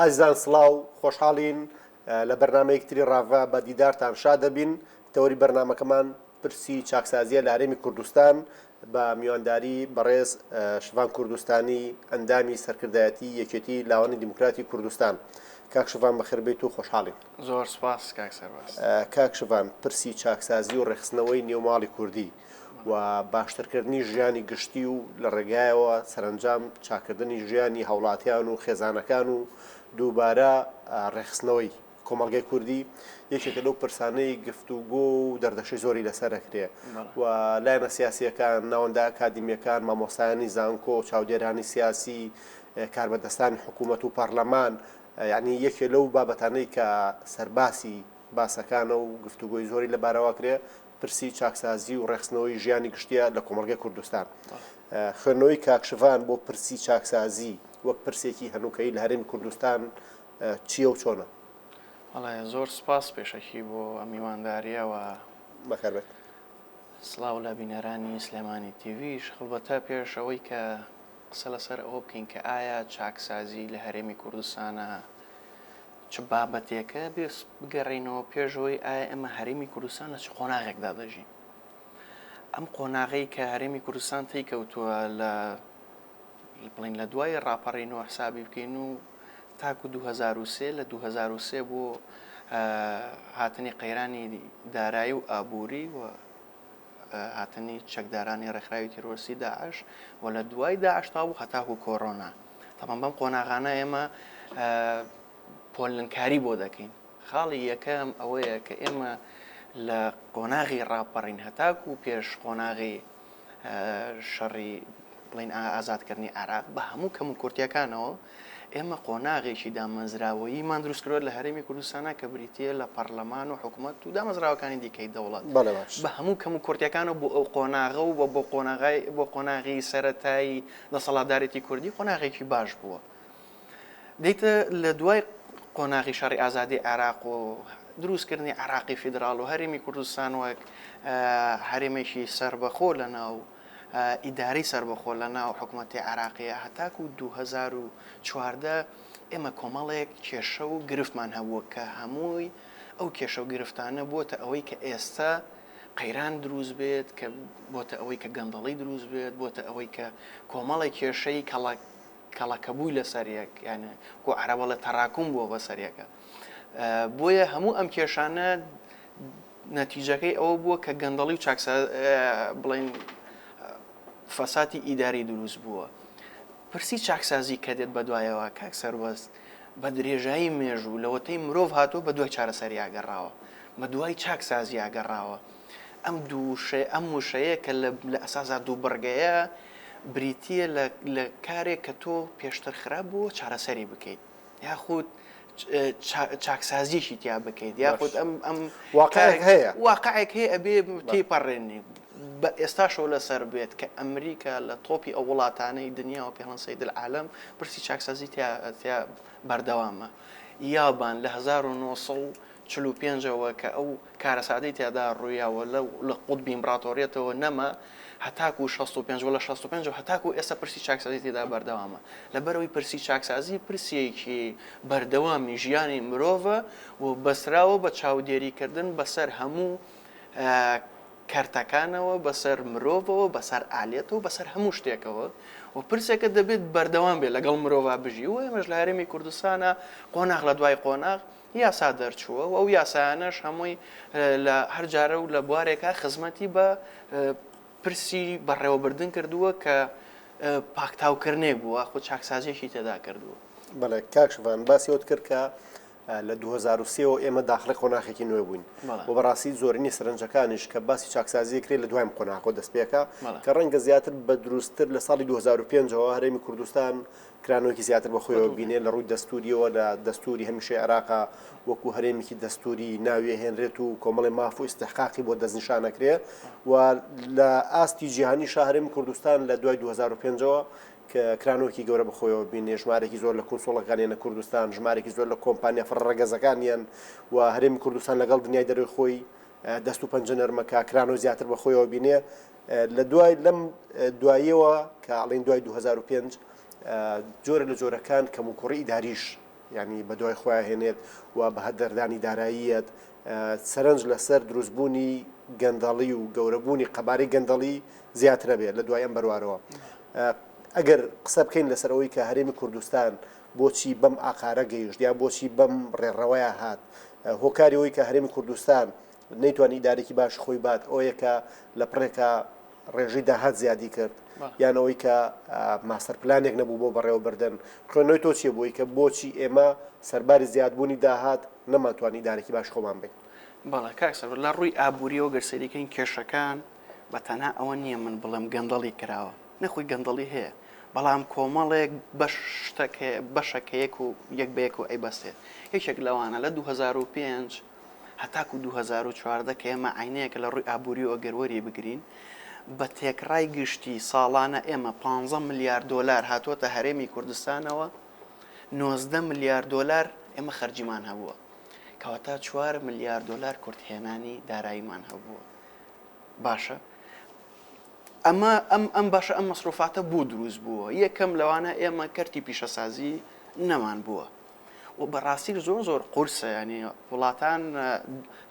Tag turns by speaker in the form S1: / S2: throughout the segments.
S1: ئازیزان سڵاو خۆشحاڵین لە بەرنمەیەکتری ڕاڤا بە دیدارتان شا دەبین. تەوەری بەرنمەکەمان پرسی چاکسازیە لە هەرێمی کوردستان بە میوانداری بەڕێز شڤان کوردستانی ئەندامی سەرکردایەتی یەکێتی لاوانی دیموکراتی کوردستان. کاک شڤان بەخێربێت و خۆشحاڵین.
S2: زۆر سپاس کاک سەرباز.
S1: کاک شڤان، پرسی چاکسازی و ڕێخستنەوەی نێوماڵی کوردی و باشترکردنی ژیانی گشتی و لە ڕێگایەوە سەرنجام چاکردنی ژیانی هەوڵاتیان و خێزانەکان و دووبارە ڕێخستنەوەی کۆمەڵگەی کوردی یەکێکە لەو پرسانەی گفتوگۆ و دەردەشەی زۆری لەسەرەکرێ و لایەنە سیاسیەکان، ناوەندە ئاکادیمیەکان، مامۆستایانی زانکۆ، چاودێرانی سیاسی، کاربەدەستانی حکوومەت و پەرلەمان، یعنی یەکێ لەو بابەتانەی کە سەرباسی باسەکانە و گفتوگۆی زۆری لەبارەوە کرێ پرسی چاکسازی و ڕێخستنەوەی ژیانی گشتیە لە کۆمەڵگەی کوردستان. خوێندنەوەی کاک شڤان بۆ پرسی چاکسازی وەک پرسێکی هەنووکەی لە هەرێمی کوردستان چییە و چۆنە؟
S2: وەڵێ زۆر سپاس پێشەکی بۆ ئەم میوانداریەوە.
S1: بەخێربێت.
S2: سڵاو لە بینەرانی سلێمانی تیڤیش. خڵبەتە پێش ئەوەی کە قسە لەسەر ئەوە بکەین کە ئایا چاکسازی لە هەرێمی کوردستانە چ بابەتێکە بگەڕینەوە پێشەوەی ئایا ئێمە هەرێمی کوردستان لە چ قۆناغێکدا دەژین. ئەم قۆناغەی کە هەرێمی کوردستان تی کەوتووە بڵین لە دوای ڕاپەڕینەوە حسابی بکەین و تاکو 2003 لە 2003 بۆ هاتنی قەیرانی دارایی و ئابووری و هاتنی چەکدارانی ڕێکخراوی تیرۆریستی داعش و لە دوای داعش تا بوو هەتاکو کۆڕۆنا. تەمام بەم قۆناغانە ئێمە پۆلنکاری بۆ دەکەین. خاڵی یەکەم ئەوەیە کە ئێمە لە قۆناغی ڕاپەڕین هەتاکو و پێش قۆناغی شەڕی بڵین ئازادکردنی عێراق بە هەموو کەم و کورتیەکانەوە ئێمە قۆناغێکی دامەزراوەییمان دروست کردووە لە هەرێمی کوردستانە کە بریتیە لە پەرلەمان و حکوومەت و دامەزراوەکانی دیکەی دەوڵەت بە هەموو کەم و کورتیەکانەوە بۆ ئەو قۆناغە و بۆ قۆناغی سەرەتایی دەسەڵاتدارێتی کوردی قۆناغێکی باش بووە. دەیتە لە دوای قۆناغی شەڕی ئازادی عێراق و دروستکردنی عێراقی فیدراڵ و هەرێمی کوردستان وەک هەرێمێکی سەربەخۆ لەناو ئیداری سەربەخۆ لە ناو حکوومەتی عێراقیە هەتاکو 2014 ئێمە کۆمەڵێک کێشە و گرفتمان هەبووە کە هەمووی ئەو کێشە و گرفتانە بۆتە ئەوەی کە ئێستا قەیران دروست بێت، کە بۆتە ئەوەی کە گەندەڵی دروست بێت، بۆتە ئەوەی کە کۆمەڵی کێشەی کەڵەکەبووی لەسەریەک یانە کۆ عەرەبە لە تەراکم بووە بەسەریەکە. بۆیە هەموو ئەم کێشانە نەتیجەکەی ئەوە بووە کە گەندەڵی و بڵین فەساتی ئیداری دروست بووە. پرسی چاکسازی کە دێت بە دوایەوە کاک سەربەست بە درێژایی مێژوو لەوەتەی مرۆڤ هاتووە بە دوای چارەسەری ئاگەڕاوە، بە دوای چاکسازی ئاگەڕاوە. ئەم وشەیە کە لە ئەساسا دوو بڕگەیە بریتیە لە کارێک کە تۆ پێشتر خراپ بووە چارەسەری بکەیت یاخود چاکسازیشی تیا بکەیت یاخود ئەم واقعێک هەیە ئەبێ تێپەڕێنی بە ئێستاشەوە لەسەر بێت کە ئەمریکا لە تۆپی ئەو وڵاتانەی دنیاوە پێڵەن سەید العالەم پرسی چاکسازی تیا بەردەوامە. یابان لە 1945ەوە کە ئەو کارەسادەی تیادا ڕوویاوە لە قوتبی ئیمپراتۆریەتەوە نەما هەتاکو 65 لە 65 هەتاکو ئێستا پرسی چاکسازی تێدا بەردەوامە. لەبەرەوەی پرسی چاکسازی پرسیەکی بەردەوامی ژیانی مرۆڤە و بەسراوە بە چاودێریکردن بەسەر هەموو کارتەکانەوە، بەسەر مرۆڤەوە، بەسەر ئالێتەوە، بەسەر هەموو شتێکەوە و پرسێکە دەبێت بەردەوام بێت لەگەڵ مرۆڤ بژی و ئێمەش لە هەرێمی کوردستانە قۆناغ لە دوای قۆناغ یاسا دەرچووە و ئەو یاسایانەش هەمووی لە هەر جارە و لە بوارێکە خزمەتی بە پرسی بەڕێوەبردن کردووە کە پاکتاوکردنێک بووە خۆ چاکسازیێکی تێدا کردووە.
S1: بەڵێ کاک شڤان باسیەوەت کرد کە لە 2003 ئێمە داخلی قۆناغێکی نوێ بووین و بەڕاستی زۆرینی سەرنجەکانیش کە باسی چاکسازی کرێت لە دوایم قۆناغەوە دەست پێکە کە ڕەنگە زیاتر بە دروستتر لە ساڵی 2005ەوە هەرێمی کوردستان کرانەوەکی زیاتر بەخۆیەوە بینێ لە ڕووی دەستوریەوە لە دەستوری هەمیشەی عێراقا وەکو هەرێمێکی دەستوری ناوێ هێنرێت و کۆمەڵی ماف و ئیستحقاقی بۆ دەستنیشانەکرێ و لە ئاستی جیهانی هەرێمی کوردستان لە دوای 2005ەوە کە کرانەوەکی گەورە بەخۆیەوە بینێ ژمارێکی زۆر لە کونسۆڵەکانیان لە کوردستان، ژمارێکی زۆر لە کۆمپانیا فڕەگەزەکانیان و هەرێمی کوردستان لەگەڵ دنیای دەروی خۆی دەست و پەنجە نەرمەکە کرانەوە زیاتر بەخۆیەوە بینێ. لە دوای لەم دواییەوە کە ئەڵێن دوای 2005 جۆرە لە جۆرەکان کەم و کوڕی ئیداریش ینی بە دوای خۆیان هێنێت و بە هەدەردانی داراییەت سەرنج لەسەر دروستبوونی گەندەڵی و گەورەبوونی قەبارەی گەندەڵی زیاترە بێت لە دوای ئەم بەروارەوە. ئەگەر قسە بکەین لەسەرەوەی کە هەرێمی کوردستان بۆچی بەم ئاقارە گەیشت یا بۆچی بەم ڕێڕەوەیە هات، هۆکاری ئەوەی کە هەرێمی کوردستان نەیتوانی ئیدارێکی باش خۆی بات ئەوەیە کە لە پڕێکە ڕێژەی داهات زیادی کرد یانەوەی کە ماستەر پلانێک نەبوو بۆ بەڕێوەبردن. خوێنەوەی تۆ چیە بۆی کە بۆچی ئێمە سەرباری زیادبوونی داهات نەماتوانی ئیدارێکی باش خۆمان بین؟
S2: بەڵێ کاکسەر لە ڕووی ئابووریەوە گەرسەریەکەین کێشەکان بە تەنها ئەوە نییە من بڵێم گەندەڵی کراوە، نەخۆی گەندەڵی هەیە، بەڵام کۆمەڵێک بەشەکەیەک و یەک بەیەک و ئەیبەستێت. یەکێک لەوانە لە 2005 هەتاکو 2014 کە ئێمە عینەیەکە لە ڕووی ئابووریەوە گەروەری بگرین، بە تێکڕای گشتی ساڵانە ئێمە 15 ملیار دلار هاتووەتە هەرێمی کوردستانەوە، 19 ملیار دلار ئێمە خەرجیمان هەبووە، کەواتە 4 ملیار دلار کورتهێنانی داراییمان هەبووە. باشە ئەم باشە ئەم مەسروفاتە بوو دروست بووە. یەکەم لەوانە ئێمە کەرتی پیشەسازی نەمان بووە و بەڕاستی زۆر قورسە، ینی وڵاتان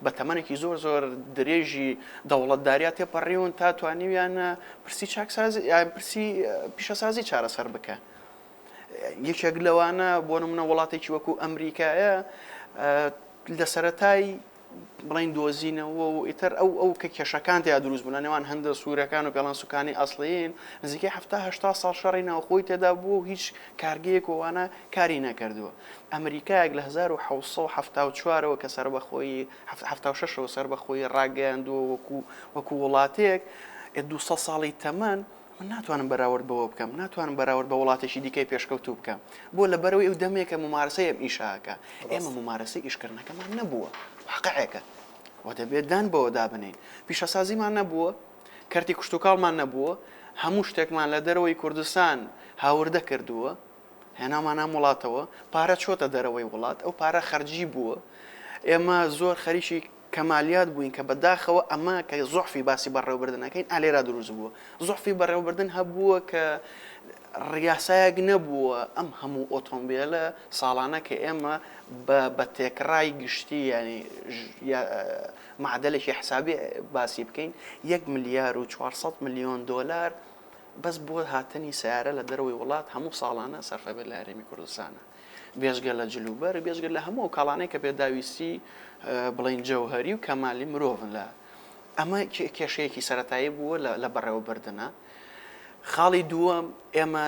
S2: بە تەمەنێکی زۆر درێژی دەوڵەتداریات تێپەڕیون تا توانیویانە پرسی چاکسازی پرسی پیشەسازی چارەسەر بکە. یەکێک لەوانە بۆ نمونە وڵاتێکی وەکو ئەمریکایە لە سەرەتای بڵین دۆزینەوە و ئیتر ئەو کە کێشەکان تیا دروست بوون لە نێوان هەندە سوورەکان و پێڵەن سوکانی ئەسڵیین نزیکەی 70 ساڵ شەڕی ناوخۆی تێدا بوو و هیچ کارگەیەک وانە کاری نەکردووە. ئەمریکایەک لە 1974ەوە کە سەربەخۆی 76ەوە سەربەخۆی ڕاگەیاندووە وەکو وڵاتێک 200 ساڵی تەمەن من ناتوانم بەراورد بەوە بکەم، ناتوانم بەراورد بە وڵاتێکی دیکەی پێشکەوتوو بکەم، بۆ لە بەرەوەی ئەو دەمێکە ممارەسەی ئەم ئیشاکە ئێمە ممارەسەی ئیشکردنەکەمان نەبووە، واقعەکە و دەبێت دان بەوە دابنین. پیشەسازیمان نەبووە، کەرتی کشتتوکاڵمان نەبووە، هەموو شتێکمان لە دەرەوەی کوردستان هاوردە کردووە، هێنامان وڵاتەوە، پارە چۆتە دەرەوەی وڵات، ئەو پارە خەرجی بووە. ئێمە زۆر خەریکی کەمالیات بووین کە بەداخەوە ئەمە کە زۆحفی باسی بەڕێوەبردنەکەین ئالێرا دروست بووە. زۆحفی بەڕێوەبردن هەبووە کە ڕیاسایەک نەبووە ئەم هەموو ئۆتۆمبیلە ساڵانە کە ئێمە بە تێکڕای گشتی ینی معدلێکی حسابی باسی بکەین 1 ملیار و 400 میلیۆن دلار بەس بۆ هاتنی سیارە لە دەرەوەی وڵات هەموو ساڵانە سەرفەبێت لە هەرێمی کوردستانە، بێژگە لە جلوبەر، بێژگە لە هەموو کاڵانەی کە پێداویستی بڵین جەوهەری و کەمالی مرۆڤن. لە ئەمە کێشەیەکی سەرەتایی بووە لە بەڕێوەبردنە. خاڵی دووەم ئێمە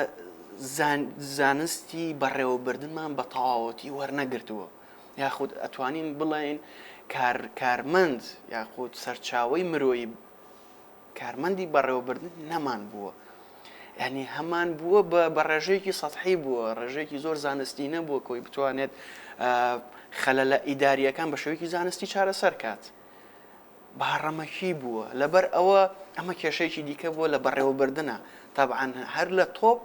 S2: زانستی بەڕێوەبردنمان بە تەواوەتی وەرنەگرتووە، یاخود ئەتوانین بڵین کارمەند یاخود سەرچاوەی مرۆیی کارمەندی بەڕێوەبردن نەمان بووە، یعنی هەمان بووە بە ڕێژەیەکی سەطحی بووە، ڕێژەیەکی زۆر زانستی نەبووە کۆی بتوانێت خەلەلە ئیداریەکان بە شێوەیەکی زانستی چارەسەر کات. بەهەڕەمەکی بووە لەبەر ئەوە ئەمە کێشەیەکی دیکە بووە لە بەڕێوەبردنە، تابعاً هەر لە تۆپ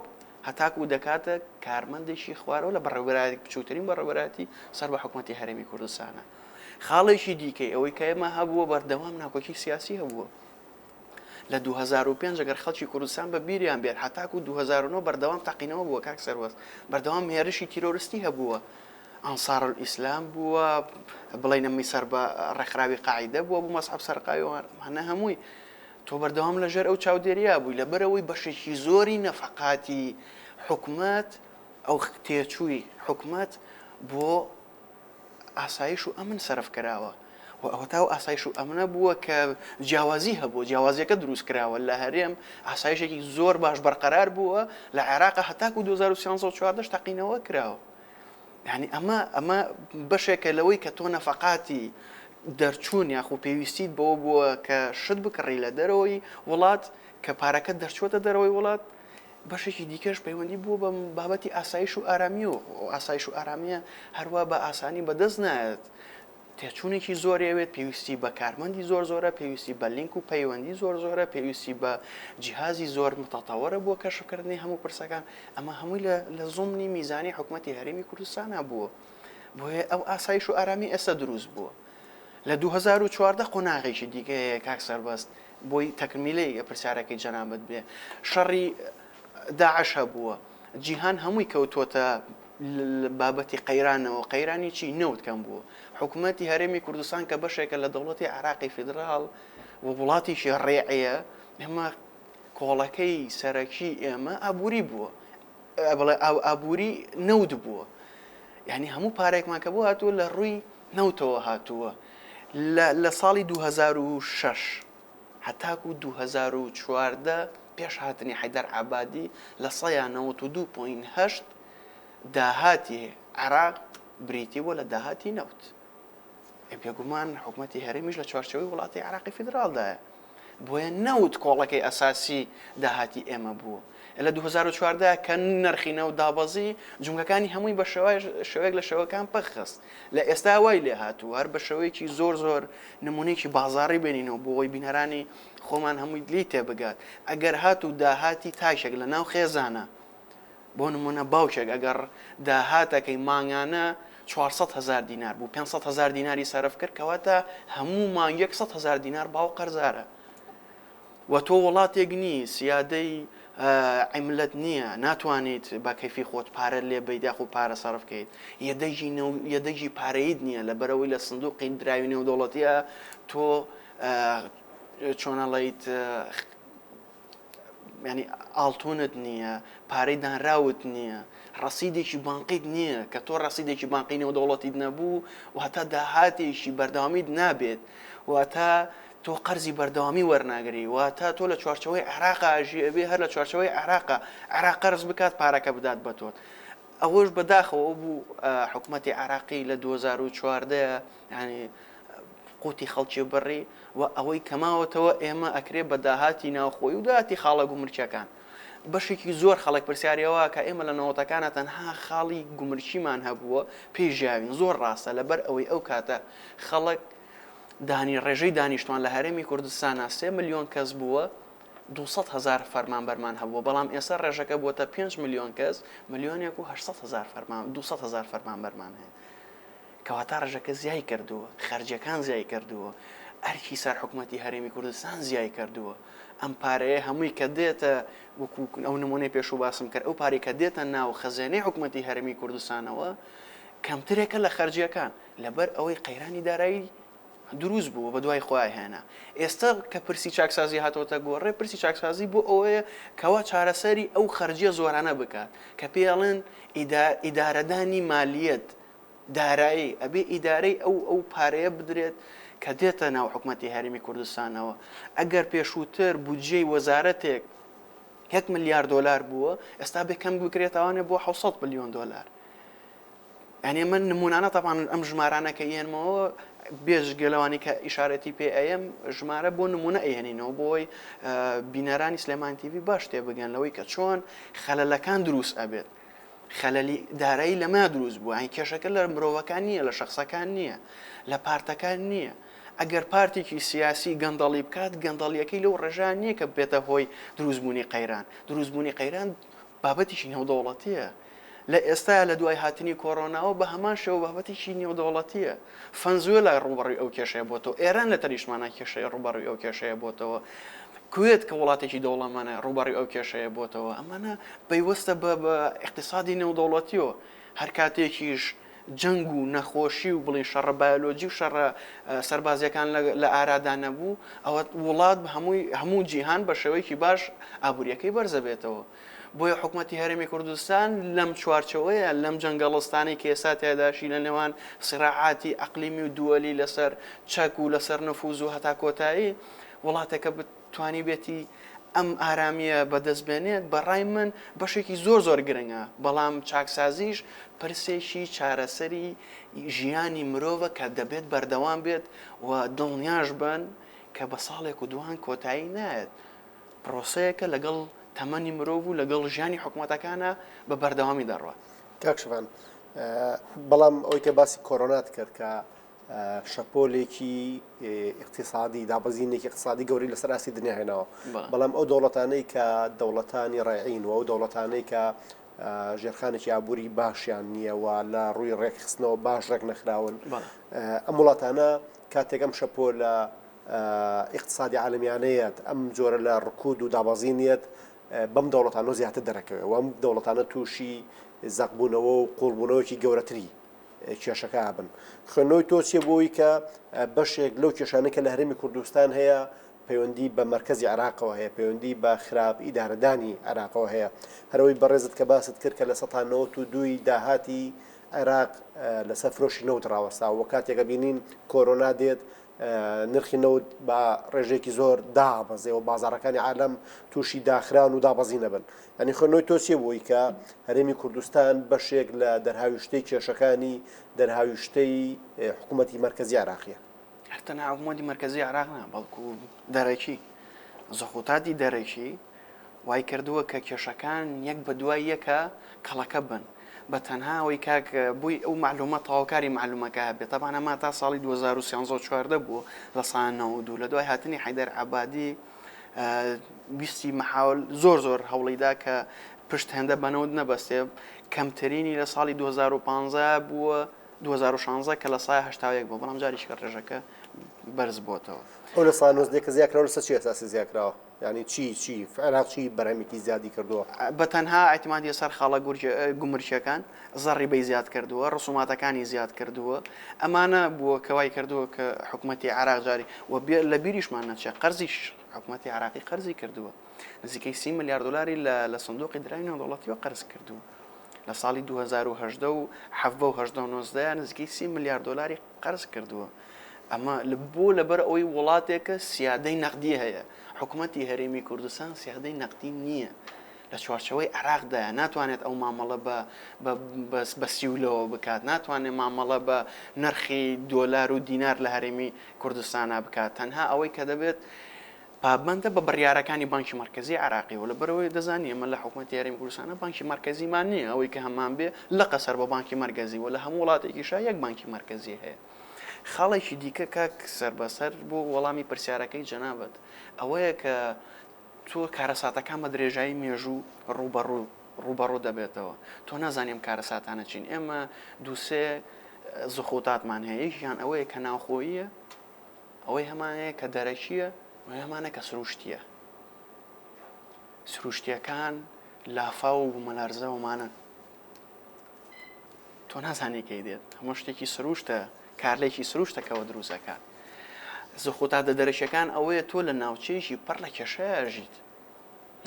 S2: هەتاکو دەکاتە کارمەندێکی خوارەوە لە بەڕێوەبەراتی بچووترین بەڕێوەبەراتی سەر بە حکوومەتی هەرێمی کوردستانە. خاڵێکی دیکەی ئەوەی کە ئێمە هەبووە بەردەوام ناکۆکی سیاسی هەبووە. لە 2005 ئەگەر خەڵکی کوردستان بە بیریان بێت هەتاکو 2009 بەردەوام تەقینەوە بووە کاک سەروەست، بەردەوام هێرشی تیرۆریستی هەبووە، ئەنسار الئیسلام بووە، بڵێنەمی سەر بە ڕێکخراوی قاعیدە بووە بوو مەسحەب سەرقاویەوە، هەنە هەمووی تۆ بەردەوام لەژێر ئەو چاودێریە بووی لەبەرەوەی بەشێکی زۆری نەفەقاتی حکومەت ئەو تێچووی حکومەت بۆ ئاسایش و ئەمن سەرف کراوە و ئەوە تا و ئاسایش و ئەمنە بووە کە جیاوازی هەبوو، جیاوازیەکە دروست کراوە لە هەرێم ئاسایشێکی زۆر باش بەرقەرار بووە، لە عێراق هەتاکو 2014 تەقینەوە کراوە. یعنی ئەمە بەشێکە لەوەی کە تۆ نەفەقاتی دەرچوون یاخو پێویستیت بەوە بووە کە شت بکڕی لە دەرەوەی وڵات کە پارەکەت دەرچۆتە دەرەوەی وڵات، بەشێکی دیکەش پەیوەندی بووە بە بابەتی ئاسایش و ئارامی و ئاسایش و ئارامیە هەروە بە ئاسانی بەدەست نایەت. تێچوونێکی زۆرەوێت، پێویستی بە کارمەندی زۆرە، پێویستی بە لینک و پەیوەندی زۆرە، پێویستی بە جیهازی زۆر متەتەوەرە بۆ کەشفکردنی هەموو پرسەکان. ئەمە هەمووی لە زومنی میزانی حکوومەتی هەرێمی کوردستانە بووە، بۆیە ئەو ئاسایش و ئارامی ئێستا دروست بووە. لە 2014 قۆناغێکی دیکە کاک سەربەست بۆی تەکمیلەی پرسیارەکەی جەنابەت بێ، شەڕی داعش هەبووە، جیهان هەمووی کەوتوتە بابەتی قەیرانەوە قەیرانی چی نەوت کەم بووە حکوومەتی هەرێمی کوردستان کە بەشێکە لە دەوڵەتی عراقی فیدراڵ و وڵاتیشی ڕێعەیە ئێمە کۆڵەکەی سەرەکی ئێمە ئابووری بووە بڵێ ئابووری نەوت بووە یعنی هەموو پارێکمان کە بوو هاتووە لە ڕووی نەوتەوە هاتووە لە ساڵی 2006 هەتاکو 2014 پێش هاتنی حەیدەر عەبادی لە 192.8 داهاتی عراق بریتیوە لە داهاتی نەوت بێگومان حکوومەتی هەرێمیش لە چوارچەوەی وڵاتی عراقی فیدراڵدایە بۆیە نەوت کۆڵەکەی ئەساسی داهاتی ئێمە بوو لە 2014 کە نرخی نەوت دابەزی جونگەکانی هەمووی بە شێوەیەک لە شێوەکان پەخست لە ئێستا وای لێ هاتوو هەر بە شێوەیەکی زۆر نمونەیەکی بازاڕی بێنینەوە بۆ ئەوی بینەرانی خۆمان هەمووی لی تێبگات ئەگەر هاتوو داهاتی تاشێک لە ناو خێزانە بۆ نمونە باوکێک ئەگەر داهاتەکەی مانگانە 400,000 دینار بوو 500,000 دیناری سەرف کرد کەواتە هەموو مانگێک 100,000 دینار باو قەرزارە و تۆ وڵاتێک نی سیادەی عیملەت نییە ناتوانیت بە کەیفی خۆت پارە لێ بەیداخ و پارە سەرف بکەیت یەدەجی پارەیت نییە لە بەرەوەی لە سندوقی دراوی نێودەوڵەتیە تۆ چۆنەڵیت ینی ئاڵتونت نییە پارەی دانراوت نییە ڕەسیدێکی بانقیت نییە کە تۆ ڕەسیدێکی بانقی نێودەوڵەتیت نەبوو و هەتا داهاتێکی بەردەوامیت نابێت و تا تۆ قەرزی بەردەوامی وەرناگری و تا تۆ لە چوارچەوەی عێراقا ئاژی ئەبێ هەر لە چوارچەوەی عێراق قەرز بکات پارەکە بدات بە تۆت ئەوەش بەداخەوە بوو حکوومەتی عێراقی لە 2014 ینی قوتی خەڵکی بڕی و ئەوەی کەماوەتەوە ئێمە ئەکرێ بە داهاتی ناوخۆی و داهاتی خاڵە گومرچەکان بەشێکی زۆر خەڵک پرسیارەوە کە ئێمە لە نەوەتەکانە تەنها خاڵی گومرچیمان هەبووە پێیژاوین زۆر ڕاستە لەبەر ئەوەی ئەو کاتە خەڵک دانی ڕێژەی دانیشتوان لە هەرێمی کوردستانە 3 ملیۆن کەس بووە 200,000 فەرمانبەرمان هەبووە بەڵام ئێستا ڕێژەکە بووەتە 5 ملیۆن کەس ملیۆنێک و 800,000 200,000 فەرمانبەرمان هەیە کەواتە ڕێژەکە زیای کردووە خەرجەکان زیای کردووە ئەرکی سەر حکوومەتی هەرێمی کوردستان زیای کردووە ئەم پارەیە هەمووی کە دێتە وەکو ئەو نمونەی پێش و باسم کرد ئەو پارەی کە دێتە ناو خەزانەی حکوومەتی هەرێمی کوردستانەوە کەمترێکە لە خەرجیەکان لەبەر ئەوەی قەیرانی دارایی دروست بوو بە دوای خۆی هێنا ئێستا کە پرسی چاکسازی هاتۆتە گۆڕێ پرسی چاکسازی بۆ ئەوەیە کەوا چارەسەری ئەو خەرجیە زۆرانە بکات کە پێڵێن ئیدارەدانی مالیەت دارایی ئەبێ ئیدارەی ئەو پارەیە بدرێت کە دێتە ناو حکوومەتی هەرێمی کوردستانەوە ئەگەر پێشووتر بودجەی وەزارەتێک 1 ملیارد دلار بووە ئێستا بکەم بکرێتەوانێ بۆ 600 ملیۆن دلار یعنی من نمونانە تاپان ئەم ژمارانە کە ئێنمەوە بێژگەلەوانی کە ئیشارەتی پێ ئەم ژمارە بۆ نمونە ئێنینەوە بۆی بینەرانی سلێمان تیڤی باش تێ بگەن لەوەی کە چۆن خەلەلەکان دروست ئەبێت خەلەلی دارایی لەما دروست بوو ئەین کێشەکە لە مرۆڤەکان نییە لە شخصەکان نییە لە پارتەکان نییە ئەگەر پارتێکی سیاسی گەندەڵی بکات گەندەڵیەکەی لەو ڕێژان نییە کە بێتە هۆی دروستبوونی قەیران دروستبوونی قەیران بابەتیشی نێودەوڵەتیە لە ئێستا لە دوای هاتنی کۆڕۆناوە بە هەمان شێوە بابەتێکی نێودەوڵەتیە فەنزوێلا ڕوبەڕووی ئەو کێشەیە بۆتەوە ئێران لە تەریشمانە کێشەیە ڕوبەڕووی ئەو کێشەیە بۆتەوە کوێت کە وڵاتێکی دەوڵەمەنە ڕوبەڕووی ئەو کێشەیە بۆتەوە ئەمانە پەیوەستە بە اقتصادی نێودەوڵەتیەوە هەر کاتێکیش جەنگ و نەخۆشی و بڵین شەڕە بایۆلۆجی و شەڕە سەربازیەکان لە ئارادا نەبوو ئەوە وڵات هەموو جیهان بە شێوەیەکی باش ئابوووریەکەی بەرزە بێتەوە بۆیە حکوومەتی هەرێمی کوردستان لەم چوارچەوەیە لەم جەنگەڵستانی کە ئێستا تێداشی لە نێوان سیراعاتی ئەقلیمی و دووەلی لەسەر چەک و لەسەر نەفوز و هەتا کۆتایی وڵاتەکە بتوانی بێتی ئەم ئارامیە بەدەستبێنێت بەڕای من بەشێکی زۆر گرنگە بەڵام چاکسازیش پرسێکی چارەسەری ژیانی مرۆڤە کە دەبێت بەردەوام بێت و دڵنیاش بن کە بە ساڵێک و دوان کۆتایی نایەت پرۆسەیەکە لەگەڵ تەمەنی مرۆڤ و لەگەڵ ژیانی حکوومەتەکانە بە بەردەوامی دەڕوات
S1: کاکشوان بەڵام ئەوەی کە باسی کۆرۆنات کرد کە شەپۆلێکی اقتصادی دابەزینێکی اقتصادی گەوری لەسەر ئاسی دنیا هێناوە بەڵام ئەو دەوڵەتانەی کە دەوڵەتانی ڕێعین و ئەو دەوڵەتانەی کە ژێرخانێکی ئابووری باشیان نییەوە لە ڕووی ڕێکخستنەوە باش ڕێک نەخراون ئەم وڵاتانە کاتێک ئەم شەپۆل لە اقتصادی عالمیانەیەت ئەم جۆرە لە ڕکود و دابەزینیت بەم دەوڵەتانە زیاتر دەرەکەوێت و ئەم دەوڵەتانە تووشی زەقبوونەوە و قوڵبوونەوەکی گەورەتری کێشەکە بن. خوێندنەوەی تۆچیە بۆی کە بەشێک لەو کێشانە کە لە هەرێمی کوردستان هەیە پەیوەندی بە مرکزی عراقەوە هەیە، پەیوەندی بە خراپ ئیدارەدانی عراقەوە هەیە. هەرەوەی بەڕێزت کە باست کرد کە لە 1992 داهاتی عێراق لەسەر فرۆشی نەوت ڕاوەستا و کاتێکە بینین کۆرۆنا دێت نرخی نەوت بە ڕێژێکی زۆر دابەزێ و بازارەکانی عالەم تووشی داخران و دابەزی نەبن. ئەنی خوێندنەوەی تۆچیە بۆی کە هەرێمی کوردستان بەشێک لە دەرهاویشتەی کێشەکانی دەرهاویشتەی حکوومەتی مرکزی عراقیە.
S2: هەرتەنها حکوومەتی مرکزی عراق نا بەڵکو دەرەکی زەخوتاتی دەرەکی وای کردووە کە کێشەکان یەک بە دوای یەکە کەڵەکە بن بە تەنها ئەوەی کاک بووی ئەو معلومە تەواوکاری معلومەکە بێت. طبعا ئەمە تا ساڵی 2013 بوو لە ساڵ 92 لە دوای هاتنی حەیدەر عەبادی ویستی مەحاول زۆر هەوڵیدا کە پشت هێندە بەنەوت نەبەستێ. کەمترینی لە ساڵی 2015 بووە 2016 کە لە سای 81 بوو، بەڵام جاریشکە ڕێژەکە بەرز بۆتەوە.
S1: ئەو لە ساڵ 19 کە زیادکراوە لەسەر چی ئەساسی زیادکراوە؟ یعنی چی عێراق چی بەرهەمێکی زیادی کردووە؟
S2: بە تەنها ئەعتیمادی سەر خاڵە گومرچیەکان زەڕی بەی زیاد کردووە، ڕسوماتەکانی زیاد کردووە. ئەمانە بووە کەوای کردووە کە حکوومەتی عێراق جاری و لە بیریشمان نەچێت قەرزیش حکوومەتی عێراقی قەرزی کردووە، نزیکەی 30 ملیار دلاری لە سندوقی درای نێودەوڵەتیەوە قەرز کردووە. لە ساڵی 2018 و 1970 نزیکەی 30 ملیار دلاری قەرز کردووە. ئەمە بۆ لەبەر ئەوەی وڵاتێکە سیادەی نەقدی هەیە. حکوومەتی هەرێمی کوردستان سیادەی نەقدی نییە، لە چوارچەوەی عێراقدایە ناتوانێت ئەو مامەڵە بە سیولەوە بکات، ناتوانێت مامەڵە بە نرخی دۆلار و دینار لە هەرێمی کوردستانە بکات. تەنها ئەوەی کە دەبێت پابندە بە بڕیارەکانی بانکی مرکزی عراقی و لەبەرەوەی دەزانانی ئەمە لە حکوومەتی هەرێمی کوردستانە بانکی مرکزیمان نییە، ئەوەی کە هەمان بێ لە قەسەر بە بانکی مرکزی و لە هەموو وڵاتێکیشا یەک بانکی مرکزی هەیە. خاڵێکی دیکە کاک سەربەسەر بۆ وەڵامی پرسیارەکەی جەنابەت ئەوەیە کە تۆ کارەساتەکان بە درێژایی مێژوو ڕوبەڕوو دەبێتەوە. تۆ نازانیم کارەساتانە چین. ئێمە دووسێ زخوتاتمان هەیە، یەکیان ئەوەیە کە ناوخۆییە، ئەوەی هەمانەیە کە دەرەکیە و هەمانە کە سروشتیە. سروشتیەکان لافا و بوومەلارزەوەمانن، تۆ نازانی کەی دێت هەموو شتێکی سروشتە کارلێکی سروشتەکەەوە دروستەکات. زخوتاتە دەرەشیەکان ئەوەیە تۆ لە ناوچەیەکی پڕ لە کێشەیە ژیت،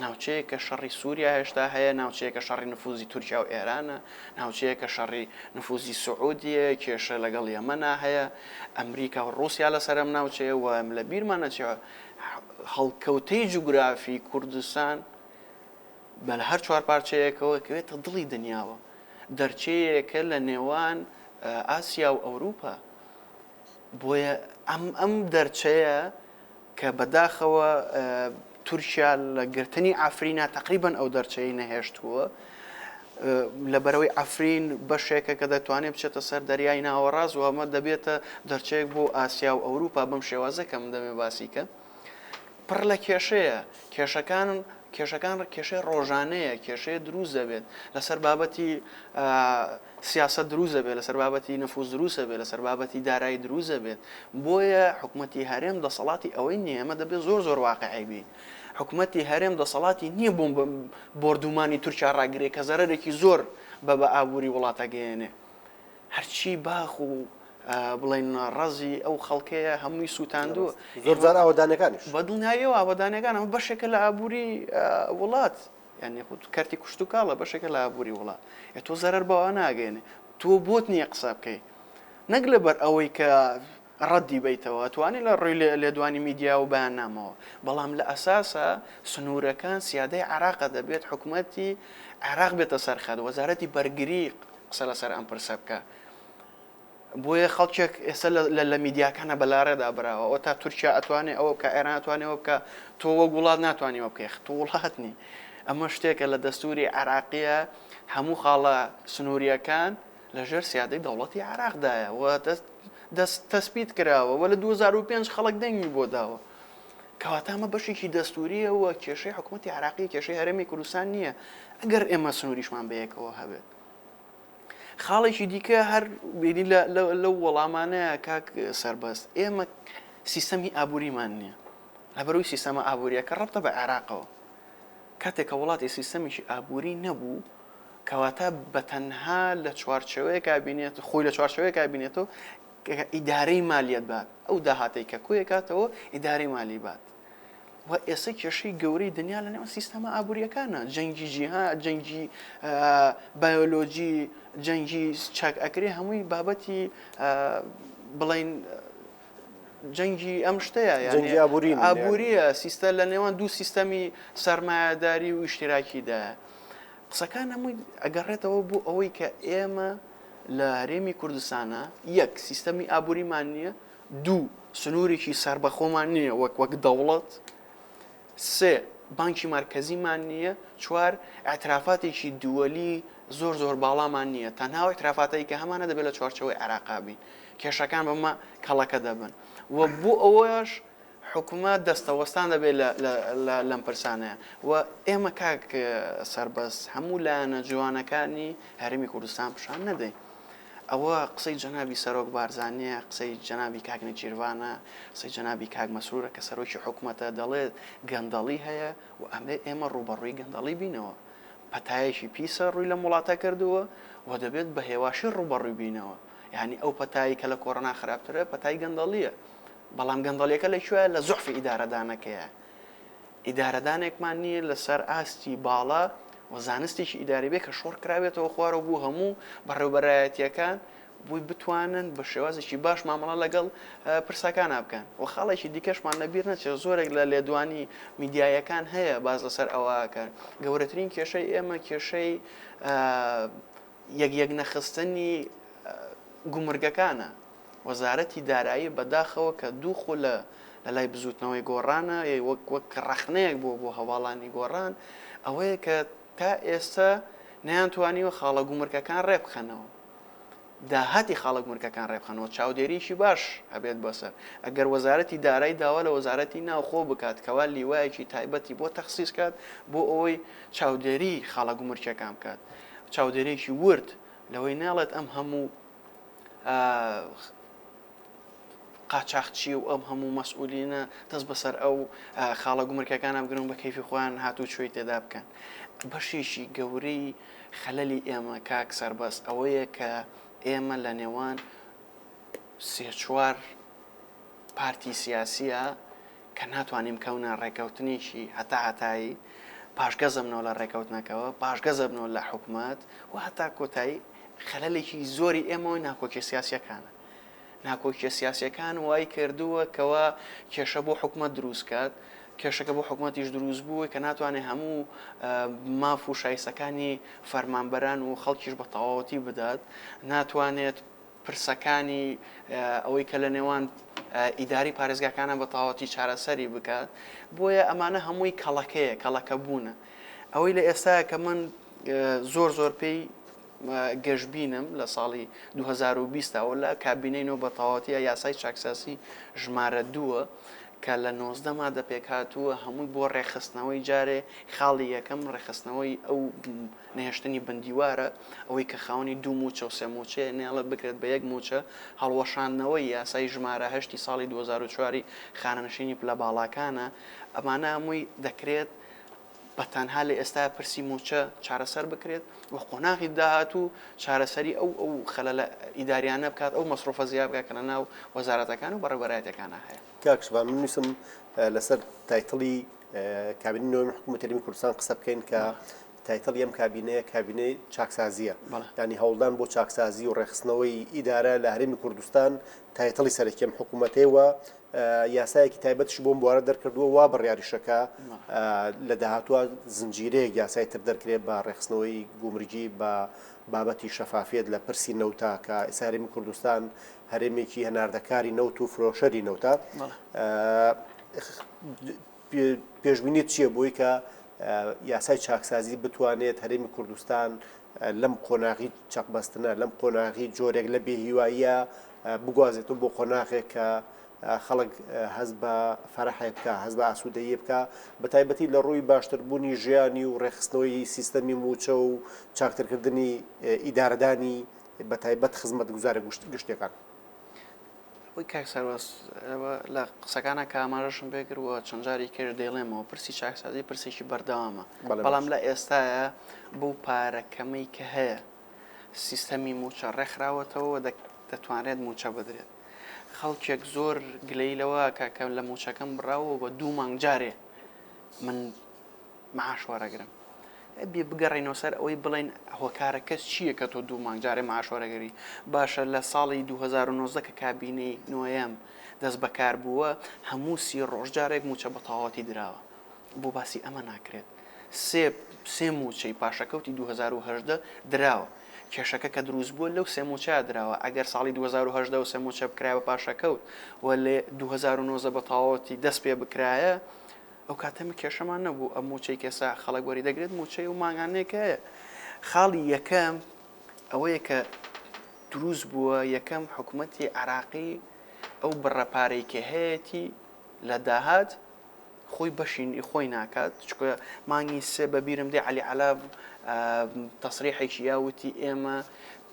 S2: ناوچەیە کە شەڕی سووریا هێشتا هەیە، ناوچەیە کە شەڕی نفوزی تورکیا و ئێرانە، ناوچەیە کە شەڕی نفوزی سعودیە، کێشە لەگەڵ یەمەنا هەیە، ئەمریکا و ڕوسیا لەسەرم ناوچەیە و لە بیرمان نەچێت هەڵکەوتەی جوگرافی کوردستان بە لە هەر چوار پارچەیەکەوە کەوێتە دڵی دنیاوە، دەرچەیەکە لە نێوان ئاسیا و ئەوروپا. بۆیە ئەم دەرچەیە کە بەداخەوە تورکیا لە گرتنی ئافرینە تقریبان ئەو دەرچەی نەهێشتووە، لەبەرەوەی ئەفرین بەشێکە کە دەتوانێت بچێتە سەر دەریای ناوەڕاست و ئەمە دەبێتە دەرچەیەک بۆ ئاسیا و ئەوروپا بەم شێوازە کە من دەمێ باسیکە پڕ لە کێشەیە. کێشەکان کێشەی ڕۆژانەیە، کێشەیە دروست دەبێت لەسەر بابەتی سیاسەت دروست دەبێت، لەسەر بابەتی نەفوز دروست دەبێت، لەسەر بابەتی دارایی دروست دەبێت. بۆیە حکوومەتی هەرێم دەسەڵاتی ئەوەی نییە، ئەمە دەبێت زۆر واقعی بی. حکوومەتی هەرێم دەسەڵاتی نییە بۆ بردومانی تورکیا ڕاگرێت کە زەرێکی زۆر بە ئابووری وڵاتە گەیەنێ. هەرچی باخ و بڵێن ڕەزی ئەو خەڵکەیە هەمووی سووتاندووە.
S1: زۆرجار ئاوەدانەکانیش
S2: بەدڵنیاییەوە ئاوەدانەکان ئەمە بەشێکە لە ئابووری وڵات، یعنی کەرتی کوشت و کاڵە بەشێکە لە ئابووری وڵات. تۆ زەرەر بەوە ناگەێنێ، تۆ بۆت نییە قسە بکەی، نەک لەبەر ئەوەی کە ڕەدی بیتەوە توانێت لە ڕووی لێدوانی میدیا و بەیاننامەوە، بەڵام لە ئەساسە سنوورەکان سیادەی عێراقە دەبێت حکوومەتی عێراق بێتە سەرخەت، وەزارەتی بەرگری قسە لەسەر ئەم پرسە بکە. بۆیە خەڵکێک ئێستا لە میدیاکانە بەلارەدا براوە ئەو تا تورکیا ئەتوانێت ئەوە بکە، ئێران ئەتوانێەوە بکە، تۆ وەک وڵات ناتوانیەوە بکەی، تۆ وڵاتنی. ئەمە شتێکە لە دەستوری عێراقیە، هەموو خاڵە سنووریەکان لەژێر سیادەی دەوڵەتی عێراقدایە و دەستپیت کراوە و لە 2005 خەڵک دەنگی بۆ داوە. کەواتە ئەمە بەشێکی دەستوریەوە کێشەی حکوومەتی عێراقی کێشەی هەرێمی کوردستان نییە، ئەگەر ئێمە سنووریشمان بەیەکەوە هەبێت. خاڵێکی دیکە هەر بینی لەو وەڵامانەیە کاک سەربەست، ئێمە سیستەمی ئابووریمان نییە، لەبەرەوەی سیستەمە ئابووریەکە ڕەبتە بە عێراقەوە. کاتێکە وڵاتی سیستەمێکی ئابووری نەبوو کەواتە بەتەنها لە چوارچەوەیە کابینێت خۆی لە چوارچەوەیە کابینێتەوە ئیدارەی مالیەت بات ئەو داهاتەی کە کوێ کاتەوە ئیدارەی مالی بات و ئێستا کێشەی گەورەی دنیا لە نێوان سیستەمە ئابوووریەکانە جەنگی جیها جەنگی بایۆلۆجی جەنگی چاک ئەکرێ هەمووی بابەتی بڵین جەنگی ئەم شتەیە ئابووریە سیستە لە نێوان دوو سیستەمی سەرمایهداری و ئیشتراکیدا قسەکان هەمووی ئەگەڕێتەوە بۆ ئەوەی کە ئێمە لە هەرێمی کوردستانە یەک سیستەمی ئابووریمان نییە دوو سنوورێکی سربەخۆمان نییە وەک دەوڵەت سێ بانکی مرکزیمان نییە چوار ئاعترافاتێکی دووەلی زۆر باڵامان نییە تەنها ئاعترافاتەی کە هەمانە دەبێت لە چوارچەوەی عێراقا بین کێشەکان بەمە کەڵەکە دەبن و بۆ ئەوەش حکوومەت دەستەوەستان دەبێت لەم پرسانەیە و ئێمە کاک سەربەست هەموو لایەنە جوانەکانی هەرێمی کوردستان پیشان نەدەین ئەوە قسەی جەنابی سەرۆک بارزانیە قسەی جەنابی کاک نەجیروانە قسەی جەنابی کاک مەسرورە کە سەرۆکی حکوومەتە دەڵێت گەندەڵی هەیە و ئێمە ڕوبەڕووی گەندەڵی بینەوە پەتایەکی پیسە ڕووی لە وڵاتە کردووە و دەبێت بە هێواشی ڕوبەڕووی بینەوە یعنی ئەو پەتایی کە لە کۆڕۆنا خراپترە پەتای گەندەڵیە بەڵام گەندەڵیەکە لەکوێیە لە زوعفی ئیدارەدانەکەیە ئیدارەدانێکمان نییە لەسەر ئاستی باڵا و زانستێکی ئیداری بێ کە شۆڕ کراوێتەوە خوارەوە بوو هەموو بەڕێوەبەرایەتیەکان بووی بتوانن بە شێوازێکی باش مامەڵە لەگەڵ پرسەکان بکەن و خاڵێکی دیکەشمان لەبیر نەچێت زۆرێک لە لێدوانی میدیایەکان هەیە باز لەسەر ئەوەکەن گەورەترین کێشەی ئێمە کێشەی یەک نەخستنی گومرگەکانە وەزارەتی دارایی بەداخەوە کە دوو خۆ لە لای بزوتنەوەی گۆڕانە وەک ڕەخنەیەک بۆ هەواڵانی گۆڕان ئەوەیە کە تا ئێستا نەیانتوانیوە خاڵە گومرگەکان ڕێبخەنەوە داهاتی خاڵە گومرگەکان ڕێبخەنەوە چاودێریشی باش هەبێت بەسەر ئەگەر وەزارەتی دارایی داوا لە وەزارەتی ناوخۆ بکات کەوا لیوایەکی تایبەتی بۆ تەخسیس کات بۆ ئەوەی چاودێری خاڵە گومرگەکان بکات چاودێریشی ورد لەوەی ناڵێت ئەم هەموو قاچاقچی و ئەم هەموو مەسئولینە دەست بەسەر ئەو خاڵە گومرگەکانە بگرن بە کەیفی خۆیان هاتوو چۆی تێدا بکەن بەشێکی گەورەی خەلەلی ئێمە کاک سەربەست ئەوەیە کە ئێمە لە نێوان سێ چوار پارتی سیاسیە کە ناتوانیم کەونە ڕێکەوتنیشی هەتایی پاشگەزەبنەوە لە ڕێکەوتنەکەەوە پاشگەزەبنەوە لە حکوومەت و هەتا کۆتایی خەلەلێکی زۆری ئێمەوەی ناکۆکی سیاسیەکانە ناکۆکیە سیاسیەکان وای کردووە کەوا کێشە بۆ حکوومەت دروست کات کێشەکە بۆ حکوومەتیش دروست بووە کە ناتوانێت هەموو ماف و شایستەکانی فەرمانبەران و خەڵکیش بە تەواوەتی بدات ناتوانێت پرسەکانی ئەوەی کە لە نێوان ئیداری پارێزگاکانە بە تەواوەتی چارەسەری بکات بۆیە ئەمانە هەمووی کەڵەکەیە کەڵەکە بوونە ئەوەی لە ئێستاە کە من زۆر پێی گەشتبینم لە ساڵی 2020ەوە لە کابینەی بە تەواوەتیە یاسای چاکساسی ژمارە 2 کە لە 19 مادە پێکهاتووە هەمووی بۆ ڕێخستنەوەی جارێ خاڵی یەکەم ڕێخستنەوەی ئەو نهێشتنی بندیوارە ئەوەی کە خاوەنی 2 موچە و 3 موچێ نێڵە بکرێت بە 1 موچە هەڵوەشاندنەوەی یاسای ژمارە 8 ساڵی 2004 خانەنشینی پلە باڵاکانە ئەمانە هەمووی دەکرێت بەتەنها لە ئێستا پرسی موچە چارەسەر بکرێت و قۆناغی داهاتوو چارەسەری ئەو خەلە ئیداریانە بکات ئەو مەسرۆفە زیاد بکات کە لە ناو وەزارەتەکان و بەڕێوەبەرایەتەکانە هەیە
S1: کاکشبان من نووسم لەسەر تایتڵی کابینەی نوێی حکوومەتی هەرێمی کوردستان قسە بکەین کە تایتڵی ئەم کابینەیە کابینەی چاکسازیە ینی هەوڵدان بۆ چاکسازی و ڕێخستنەوەی ئیدارە لە هەرێمی کوردستان تایتڵی سەرەکیەم حکوومەتەوە یاسایەکی تایبەتش بۆم بوارە دەرکردووە وا بڕیاریشەکە لە داهاتوە زنجیرەیەک یاسای تر دەرکرێت بە ڕێخستنەوەی گومرگی بە بابەتی شەفافیت لە پرسی نەوتا کە ئێستا هەرێمی کوردستان هەرێمێکی هەناردەکاری نەوت و فرۆشەری نەوتە پێشبینیت چییە بۆی کە یاسای چاکسازی بتوانێت هەرێمی کوردستان لەم قۆناغی چەقبەستنە لەم قۆناغی جۆرێک لە بێهیواییە بگوازێتەوە بۆ قۆناغێک کە خەڵک هەست بە فەرەحێ بکە هەست بە ئاسوودەیی بکە بە تایبەتی لە ڕووی باشتربوونی ژیانی و ڕێخستنەوەی سیستەمی موچە و چاکترکردنی ئیدارەدانی بە تایبەت خزمەت گوزارە گشتەکان
S2: وی کاک سەرۆس لە قسەکانە کامارەشم بێگرەوە چەند جاری کرد دەیڵێمەوە پرسی چاکسازی پرسێکی بەردەوامە بەڵام لە ئێستاە بەو پارەکەمەی کە هەیە سیستەمی موچە ڕێکخراوەتەوە دەتوانرێت موچە بدرێت خەڵکێک زۆر گلەیلەوە کە لە موچەکەم بڕاوە بە 2 مانگ جارێ من معاش وەرەگرم بێ بگەڕێنەوە سەر ئەوەی بڵێن هۆکارە کەس چییە کە تۆ 2 مانگ جارێ معاش وەرەگەری باشە لە ساڵی 2019 کە کابینەی نوێیەم دەست بەکار بووە هەموو 30 ڕۆژ جارێک موچە بە تەواوەتی دراوە بۆ باسی ئەمە ناکرێت سێ موچەی پاشەکەوتی 2010 دراوە کێشەکە کە دروست بووە لەو سێ موچە دراوە ئەگەر ساڵی 2010 سێ موچە بکرایە بە پاشەکەوت و لێ 2019 بە تەواوەتی دەست پێ بکرایە ئەو کاتەمە کێشەمان نەبوو ئەم موچەی کێسا خەڵک وەری دەگرێت موچەی و ماگانەیەکە هەیە خاڵی یەکەم ئەوەیە کە دروست بووە یەکەم حکوومەتی عراقی ئەو بڕەپارەی کە هەیەی لە داهات خۆی بەشین خۆی ناکات چکە مانگی سێ بەبیرم دێ علی عەلا تەسریحێکی یاوتی ئێمە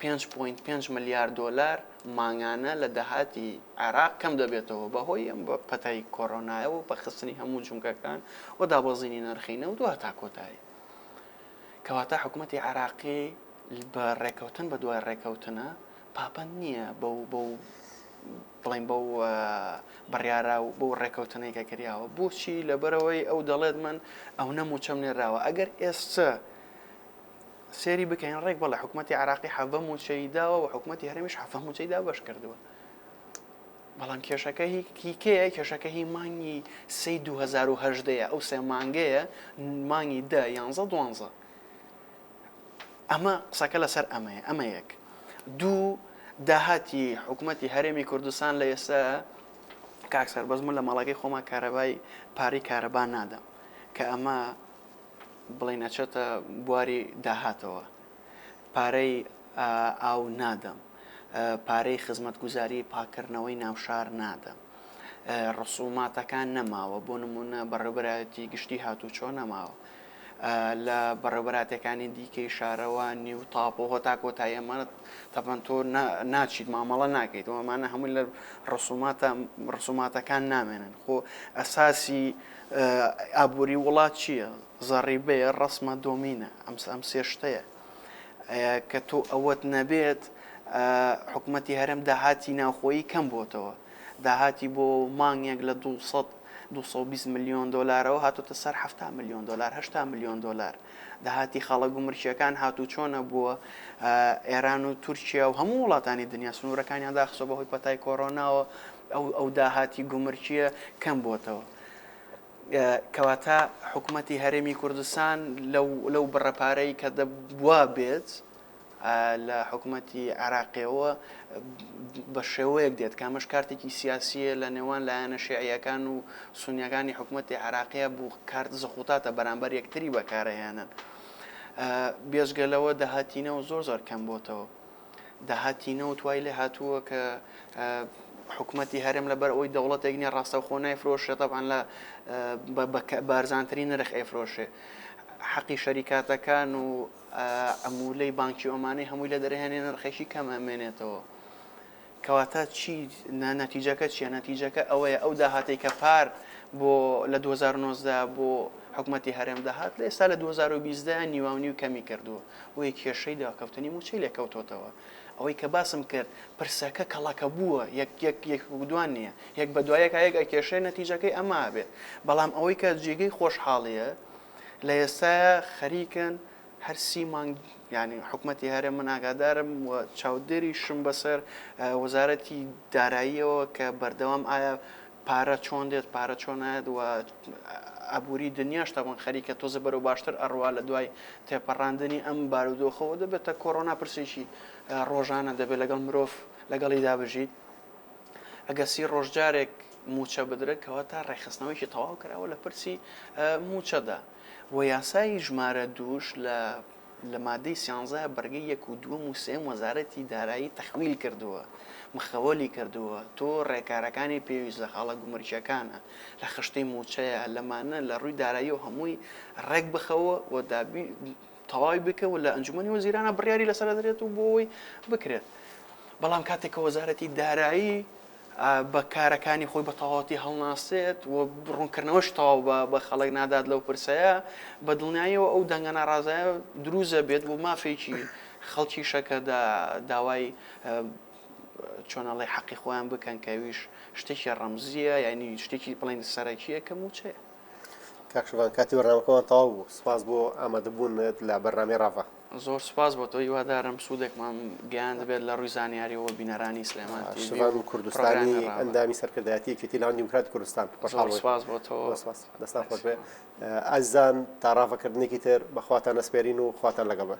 S2: 5.5 ملیار دۆلار ماگانە لە داهاتی عێراق کەم دەبێتەوە بەهۆی ئەم بە پەتای کۆڕۆنایەوە بە خستنی هەموو جونگەکان و دابەزینی نرخینە و دووە تا کۆتایی کەواتە حکوومەتی عێراقی بە ڕێکەوتن بە دوای ڕێکەوتنە پاپەند نییە بڵین بەو بڕیارە و بۆ ڕێکەوتنێکە کردیاوە بۆچی لەبەرەوەی ئەو دەڵێت من ئەو نەموچەم نێراوە ئەگەر ئێستا سێری بکەین ڕێک بەڵێ حکوومەتی عراقی حەڤە موچەی داوە و حکوومەتی هەرێمیش حەڤە موچەی دا بەش کردووە بەڵام کێشەکە هیکەیە کێشەکە هی مانگی 2010 ئەو سێ مانگەیە مانگی 11 ئەمە قسەکە لەسەر ئەمە یەک دوو داهاتی حکوومەتی هەرێمی کوردستان لە ئێستا کاکسەر بەزمون لە مەڵەکەی خۆمان کارەبای پارەی کارەبا نادەم کە ئەمە بڵێن نەچێتە بواری داهاتەوە پارەی ئاو نادەم پارەی خزمەتگوزاری پاکردنەوەی ناوشار نادەم ڕسوماتەکان نەماوە بۆ نمونە بەڕێوەبەرایەتی گشتی هاتوچۆ نەماوە لە بەڕێوەبەراتەکانی دیکەی شارەوە نیو تاپۆ تا کۆتاییەمە تەپەن تۆ ناچیت مامەڵە ناکەیت ئەمانە هەمووی لە ڕسوماتەکان نامێنن خۆ ئەساسی ئابووری وڵات چییە؟ زەڕیبەیە ڕسمە دۆمینە ئەم سێ شتەیە کە تۆ ئەوەت نەبێت حکوومەتی هەرێم داهاتی ناوخۆیی کەم بۆتەوە داهاتی بۆ مانگێک لە 220 میلیۆن دۆلارەوە هاتوتە سەر 70 میلیۆن دۆلار 80 میلیۆن دۆلار داهاتی خەڵک و مرچیەکان هاتوو چۆنە بووە ئێران و تورکیا و هەموو وڵاتانی دنیا سنوورەکانیان داخسۆ بەهۆی پەتای کۆڕۆناوە ئەو داهاتی گومرچیە کەم بۆتەوە کەواتە حکوومەتی هەرێمی کوردستان لەو بڕەپارەی کە دەبوا بێت لە حکوومەتی عراقیەوە بە شێوەیەک دێت کامەش کارتێکی سیاسیە لە نێوان لایەنە شیعیەکان و سونیەکانی حکوومەتی عراقیە بوو کارت زەخوتاتە بەرامبەر یەکتری بەکارەهێنن بێژگەلەوە داهاتینەوە زۆر کەم بۆتەوە داهاتینەوە توای لێ هاتووە کە حکوومەتی هەرێم لەبەر ئەوەی دەوڵەتێک نیە ڕاستەوخۆ نایفرۆشێ تەبعاً لە بارزانترین نرخ ئەیفرۆشێ حەقی شەریکاتەکان و ئەمولەی بانکی ئۆمانەی هەمووی لە دەرهێنێ نرخێکی کەم ئەمێنێتەوە کەواتە چی نەتیجەکە چیە نەتیجەکە ئەوەیە ئەو داهاتەی کە پار بۆ لە 2019 بۆ حکوومەتی هەرێم داهات لە ئێستا لە 2020 نیواونی و کەمی کردووە وی کێشەی داکەوتنی موچەی لێکەوتۆتەوە ئەوەی کە باسم کرد پرسەکە کەڵەکە بووە یەک دوان نییە یەک بە دوایەکە یەک کێشەی نەتیجەکەی ئەما بێت بەڵام ئەوەی کە جێگەی خۆشحاڵیە لە ئێستا خەریکن هەرسی مانگ ینی حکوومەتی هەرێم من ئاگادارم و چاودێریشم بەسەر وەزارەتی داراییەوە کە بەردەوام ئایا پارە چۆن دێت پارە چۆنایەت و ئابووری دنیاش تاوان خەریکە تۆزە بەرەو باشتر ئەڕوا لە دوای تێپەڕاندنی ئەم بارودۆخەوە دەبێتە کۆڕۆنا پرسێکی ڕۆژانە دەبێت لەگەڵ مرۆڤ لەگەڵی دابژیت ئەگە 30 ڕۆژجارێک موچە بدرێت کەواتە ڕێخستنەوەیکی تەواو کراوە لە پرسی موچەدا و یاسای ژمارە دووش لە مادەی 13 بەرگەی 1 و 2 و 3 وەزارەتی دارایی تەحویل کردووە مخەوەلی کردووە تۆ ڕێکارەکانی پێویست لە خاڵە گومرچەکانە لە خشتەی موچەیە لەمانە لە ڕووی دارایی و هەمووی ڕێک بخەوە و دابی تەواوی بکەوە لە ئەنجومەنی وەزیرانە بڕیاری لەسەر دەرێت و بۆەوەی بکرێت بەڵام کاتێکە وەزارەتی دارایی بە کارەکانی خۆی بە تەواوەتی هەڵناسێت و ڕوونکردنەوەش تەواو بە خەڵک نادات لەو پرسەیە بە دڵنیاییەوە ئەو دەنگە ناڕازایە دروزە بێت بۆ مافێکی خەڵکی شەکە داوای چۆنەڵی حەقی خۆیان بکەن کەویش شتێکی ڕەمزیە یعنی شتێکی بڵین سەرەکیە کە موچێ
S1: کاکشوان کاتی بەڕنامەکەمان تەواو بوو سپاس بۆ ئامادەبوونت لە بەرنامەی ڕاڤە
S2: زۆر سپاس بۆ تۆ هیوادارم سوودێکمان گیان دەبێت لە ڕووی زانیاریەوە بینەرانی سلێمان
S1: شوان کوردستانی ئەندامی سەرکردایەتیەکی لەوان دیموکراتی کوردستان
S2: سپاس بۆ تۆ
S1: دەستان خۆش بێ ئازیزان تا ڕاڤەکردنێکی تر بەخواتان ئەسپێرین و خواتان لەگەڵ بێ